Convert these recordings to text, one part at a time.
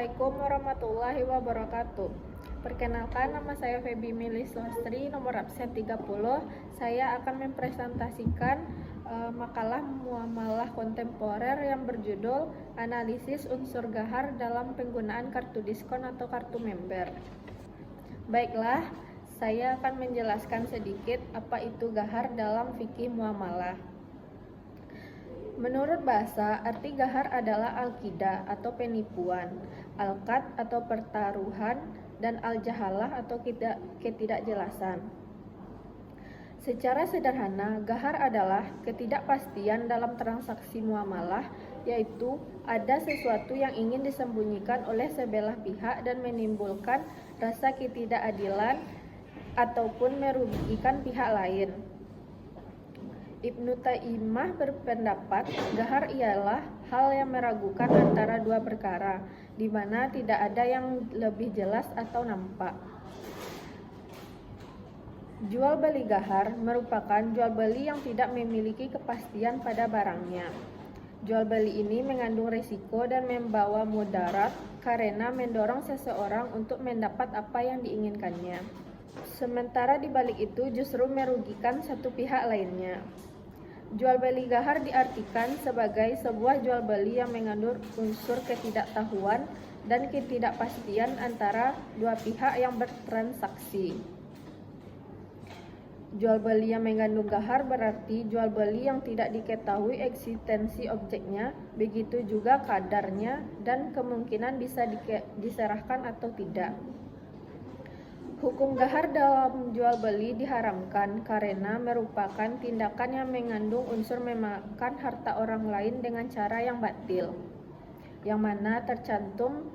Assalamualaikum warahmatullahi wabarakatuh. Perkenalkan, nama saya Feby Milis Lastri, nomor absen 30. Saya akan mempresentasikan makalah muamalah kontemporer yang berjudul Analisis Unsur Gahar dalam Penggunaan Kartu Diskon atau Kartu Member. Baiklah, saya akan menjelaskan sedikit apa itu gahar dalam fikih muamalah. Menurut bahasa, arti gahar adalah al-qidah atau penipuan, al-qad atau pertaruhan, dan al-jahalah atau ketidakjelasan. Secara sederhana, gahar adalah ketidakpastian dalam transaksi muamalah, yaitu ada sesuatu yang ingin disembunyikan oleh sebelah pihak dan menimbulkan rasa ketidakadilan ataupun merugikan pihak lain. Ibnu Taimiyah berpendapat gahar ialah hal yang meragukan antara dua perkara, di mana tidak ada yang lebih jelas atau nampak. Jual beli gahar merupakan jual beli yang tidak memiliki kepastian pada barangnya. Jual beli ini mengandung risiko dan membawa mudarat karena mendorong seseorang untuk mendapat apa yang diinginkannya. Sementara di balik itu justru merugikan satu pihak lainnya. Jual beli gahar diartikan sebagai sebuah jual beli yang mengandung unsur ketidaktahuan dan ketidakpastian antara dua pihak yang bertransaksi. Jual beli yang mengandung gahar berarti jual beli yang tidak diketahui eksistensi objeknya, begitu juga kadarnya dan kemungkinan bisa diserahkan atau tidak. Hukum gahar dalam jual beli diharamkan karena merupakan tindakan yang mengandung unsur memakan harta orang lain dengan cara yang batil, yang mana tercantum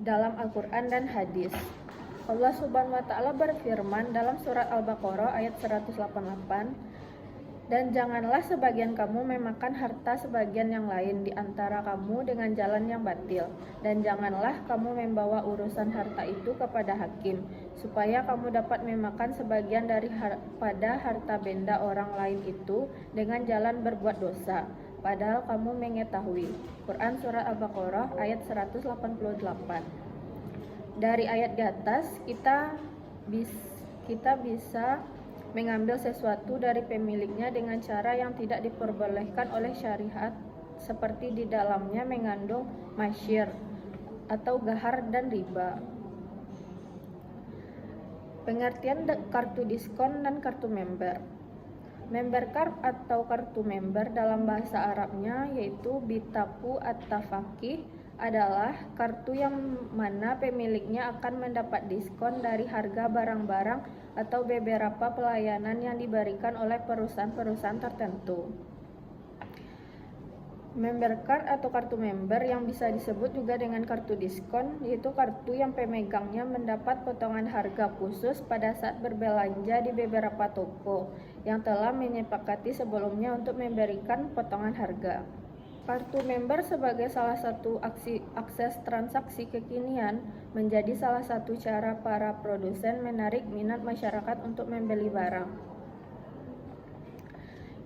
dalam Al-Quran dan hadis. Allah Subhanahu wa Ta'ala berfirman dalam surat Al-Baqarah ayat 188, dan janganlah sebagian kamu memakan harta sebagian yang lain di antara kamu dengan jalan yang batil, dan janganlah kamu membawa urusan harta itu kepada hakim, supaya kamu dapat memakan sebagian daripada harta benda orang lain itu dengan jalan berbuat dosa, padahal kamu mengetahui. Quran Surat Al-Baqarah ayat 188. Dari ayat di atas kita bisa mengambil sesuatu dari pemiliknya dengan cara yang tidak diperbolehkan oleh syariat, seperti di dalamnya mengandung masyir atau gahar dan riba. Pengertian kartu diskon dan kartu member. Member card atau kartu member dalam bahasa Arabnya yaitu bitaku at-tafaqih adalah kartu yang mana pemiliknya akan mendapat diskon dari harga barang-barang atau beberapa pelayanan yang diberikan oleh perusahaan-perusahaan tertentu. Member card atau kartu member yang bisa disebut juga dengan kartu diskon, yaitu kartu yang pemegangnya mendapat potongan harga khusus pada saat berbelanja di beberapa toko yang telah menyepakati sebelumnya untuk memberikan potongan harga. Kartu member sebagai salah satu akses transaksi kekinian menjadi salah satu cara para produsen menarik minat masyarakat untuk membeli barang.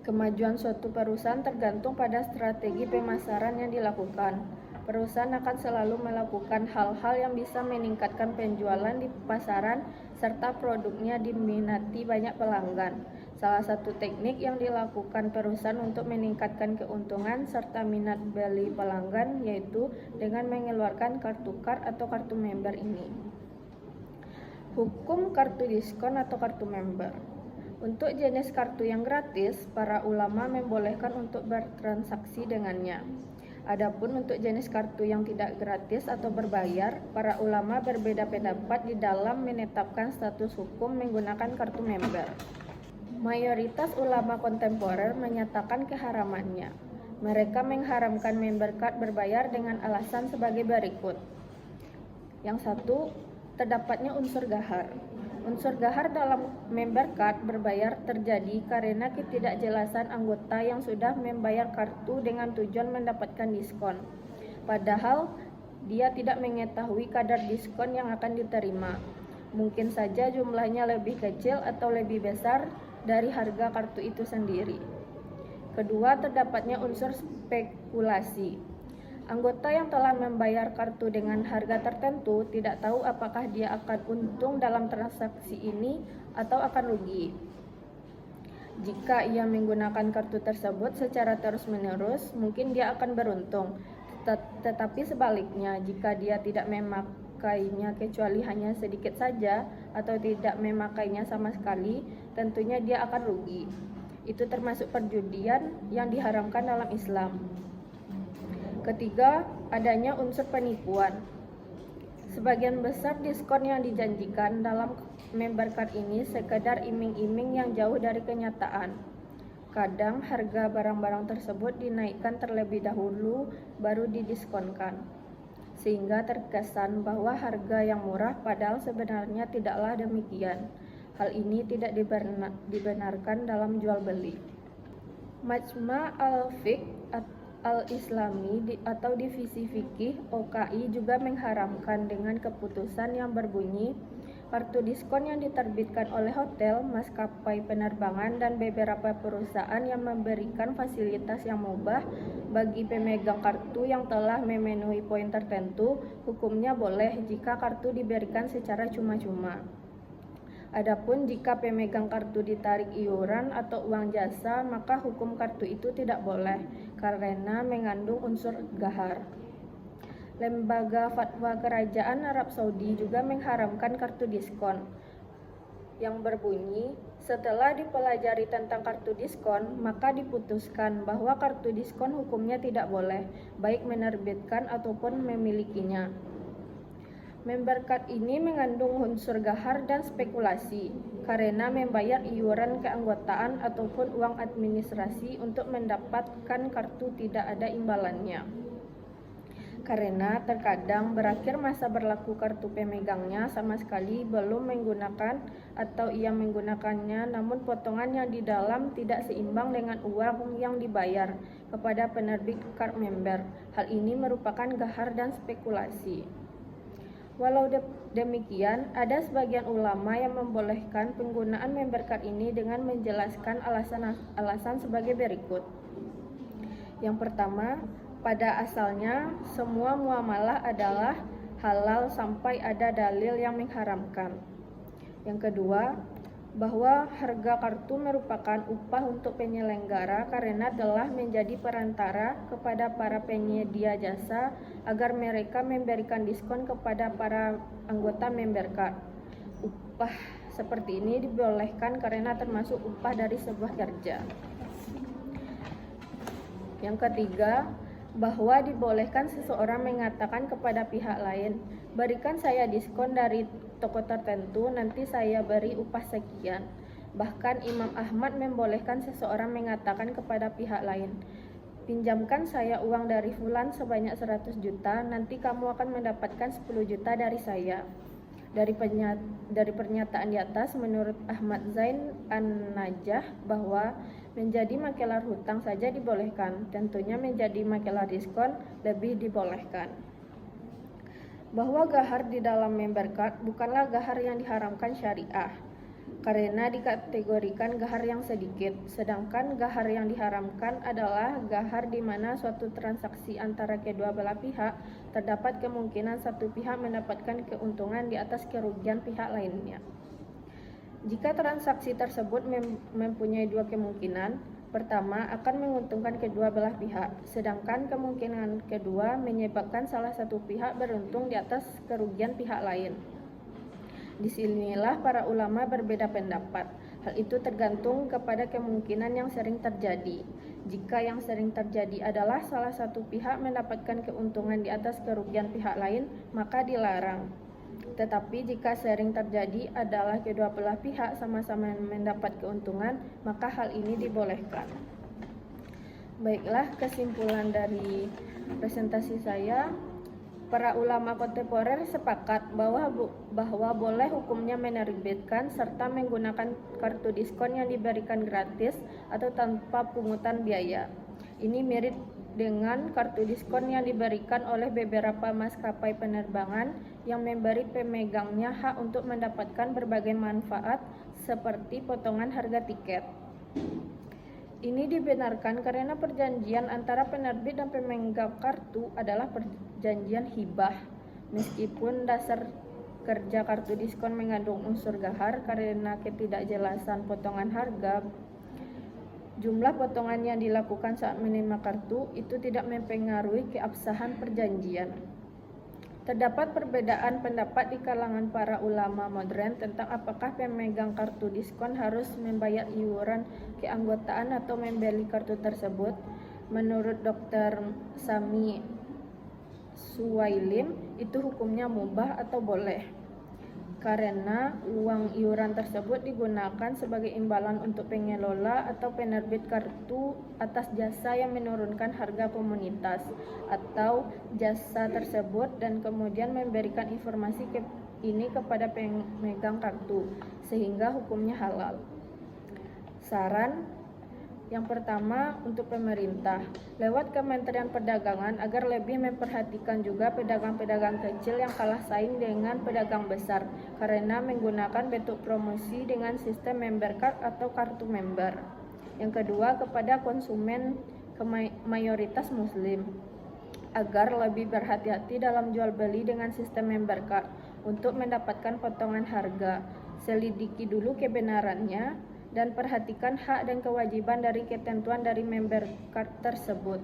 Kemajuan suatu perusahaan tergantung pada strategi pemasaran yang dilakukan. Perusahaan akan selalu melakukan hal-hal yang bisa meningkatkan penjualan di pasaran serta produknya diminati banyak pelanggan. Salah satu teknik yang dilakukan perusahaan untuk meningkatkan keuntungan serta minat beli pelanggan yaitu dengan mengeluarkan kartu card atau kartu member ini. Hukum kartu diskon atau kartu member. Untuk jenis kartu yang gratis, para ulama membolehkan untuk bertransaksi dengannya. Adapun untuk jenis kartu yang tidak gratis atau berbayar, para ulama berbeda pendapat di dalam menetapkan status hukum menggunakan kartu member. Mayoritas ulama kontemporer menyatakan keharamannya. Mereka mengharamkan member card berbayar dengan alasan sebagai berikut. Yang satu, terdapatnya unsur gahar. Unsur gahar dalam member card berbayar terjadi karena ketidakjelasan anggota yang sudah membayar kartu dengan tujuan mendapatkan diskon. Padahal dia tidak mengetahui kadar diskon yang akan diterima. Mungkin saja jumlahnya lebih kecil atau lebih besar dari harga kartu itu sendiri. Kedua, terdapatnya unsur spekulasi. Anggota yang telah membayar kartu dengan harga tertentu tidak tahu apakah dia akan untung dalam transaksi ini atau akan rugi. Jika ia menggunakan kartu tersebut secara terus-menerus, mungkin dia akan beruntung. Tetapi sebaliknya, jika dia tidak memakainya kecuali hanya sedikit saja atau tidak memakainya sama sekali, tentunya dia akan rugi. Itu termasuk perjudian yang diharamkan dalam Islam. Ketiga, adanya unsur penipuan. Sebagian besar diskon yang dijanjikan dalam member card ini sekedar iming-iming yang jauh dari kenyataan. Kadang harga barang-barang tersebut dinaikkan terlebih dahulu baru didiskonkan, sehingga terkesan bahwa harga yang murah padahal sebenarnya tidaklah demikian. Hal ini tidak dibenarkan dalam jual beli. Majma' al-Fiqh al-Islami atau Divisi Fikih OKI juga mengharamkan dengan keputusan yang berbunyi kartu diskon yang diterbitkan oleh hotel, maskapai penerbangan, dan beberapa perusahaan yang memberikan fasilitas yang mubah bagi pemegang kartu yang telah memenuhi poin tertentu, hukumnya boleh jika kartu diberikan secara cuma-cuma. Adapun jika pemegang kartu ditarik iuran atau uang jasa, maka hukum kartu itu tidak boleh karena mengandung unsur ghar. Lembaga Fatwa Kerajaan Arab Saudi juga mengharamkan kartu diskon yang berbunyi, setelah dipelajari tentang kartu diskon, maka diputuskan bahwa kartu diskon hukumnya tidak boleh, baik menerbitkan ataupun memilikinya. Member card ini mengandung unsur ghar dan spekulasi karena membayar iuran keanggotaan ataupun uang administrasi untuk mendapatkan kartu tidak ada imbalannya. Karena terkadang berakhir masa berlaku kartu pemegangnya sama sekali belum menggunakan atau ia menggunakannya, namun potongan yang di dalam tidak seimbang dengan uang yang dibayar kepada penerbit card member. Hal ini merupakan ghar dan spekulasi. Walau demikian, ada sebagian ulama yang membolehkan penggunaan member card ini dengan menjelaskan alasan sebagai berikut. Yang pertama, pada asalnya semua muamalah adalah halal sampai ada dalil yang mengharamkan. Yang kedua, bahwa harga kartu merupakan upah untuk penyelenggara karena telah menjadi perantara kepada para penyedia jasa agar mereka memberikan diskon kepada para anggota member card. Upah seperti ini dibolehkan karena termasuk upah dari sebuah kerja. Yang ketiga, bahwa dibolehkan seseorang mengatakan kepada pihak lain, berikan saya diskon dari toko tertentu, nanti saya beri upah sekian. Bahkan Imam Ahmad membolehkan seseorang mengatakan kepada pihak lain, pinjamkan saya uang dari fulan sebanyak 100 juta, nanti kamu akan mendapatkan 10 juta dari saya. Dari pernyataan di atas, menurut Ahmad Zain An-Najah bahwa menjadi makelar hutang saja dibolehkan, tentunya menjadi makelar diskon lebih dibolehkan. Bahwa ghar di dalam member card bukanlah ghar yang diharamkan syariah, karena dikategorikan ghar yang sedikit, sedangkan ghar yang diharamkan adalah ghar di mana suatu transaksi antara kedua belah pihak terdapat kemungkinan satu pihak mendapatkan keuntungan di atas kerugian pihak lainnya. Jika transaksi tersebut mempunyai dua kemungkinan, pertama akan menguntungkan kedua belah pihak, sedangkan kemungkinan kedua menyebabkan salah satu pihak beruntung di atas kerugian pihak lain. Disinilah para ulama berbeda pendapat. Hal itu tergantung kepada kemungkinan yang sering terjadi. Jika yang sering terjadi adalah salah satu pihak mendapatkan keuntungan di atas kerugian pihak lain, maka dilarang. Tetapi jika sering terjadi adalah kedua belah pihak sama-sama mendapat keuntungan, maka hal ini dibolehkan. Baiklah, kesimpulan dari presentasi saya, para ulama kontemporer sepakat bahwa boleh hukumnya menerbitkan serta menggunakan kartu diskon yang diberikan gratis atau tanpa pungutan biaya. Ini mirip dengan kartu diskon yang diberikan oleh beberapa maskapai penerbangan yang memberi pemegangnya hak untuk mendapatkan berbagai manfaat seperti potongan harga tiket. Ini dibenarkan karena perjanjian antara penerbit dan pemegang kartu adalah perjanjian hibah. Meskipun dasar kerja kartu diskon mengandung unsur gahar karena ketidakjelasan potongan harga, jumlah potongan yang dilakukan saat menerima kartu itu tidak mempengaruhi keabsahan perjanjian. Terdapat perbedaan pendapat di kalangan para ulama modern tentang apakah pemegang kartu diskon harus membayar iuran keanggotaan atau membeli kartu tersebut. Menurut Dr. Sami Suwailim, itu hukumnya mubah atau boleh, karena uang iuran tersebut digunakan sebagai imbalan untuk pengelola atau penerbit kartu atas jasa yang menurunkan harga komunitas atau jasa tersebut dan kemudian memberikan informasi ini kepada pemegang kartu, sehingga hukumnya halal. Saran yang pertama untuk pemerintah, lewat Kementerian Perdagangan agar lebih memperhatikan juga pedagang-pedagang kecil yang kalah saing dengan pedagang besar karena menggunakan bentuk promosi dengan sistem member card atau kartu member. Yang kedua, kepada konsumen mayoritas muslim agar lebih berhati-hati dalam jual beli dengan sistem member card untuk mendapatkan potongan harga. Selidiki dulu kebenarannya dan perhatikan hak dan kewajiban dari ketentuan dari member card tersebut.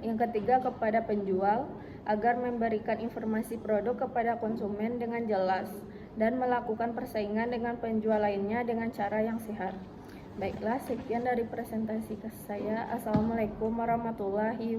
Yang ketiga, kepada penjual agar memberikan informasi produk kepada konsumen dengan jelas dan melakukan persaingan dengan penjual lainnya dengan cara yang sehat. Baiklah, sekian dari presentasi saya. Assalamualaikum warahmatullahi wabarakatuh.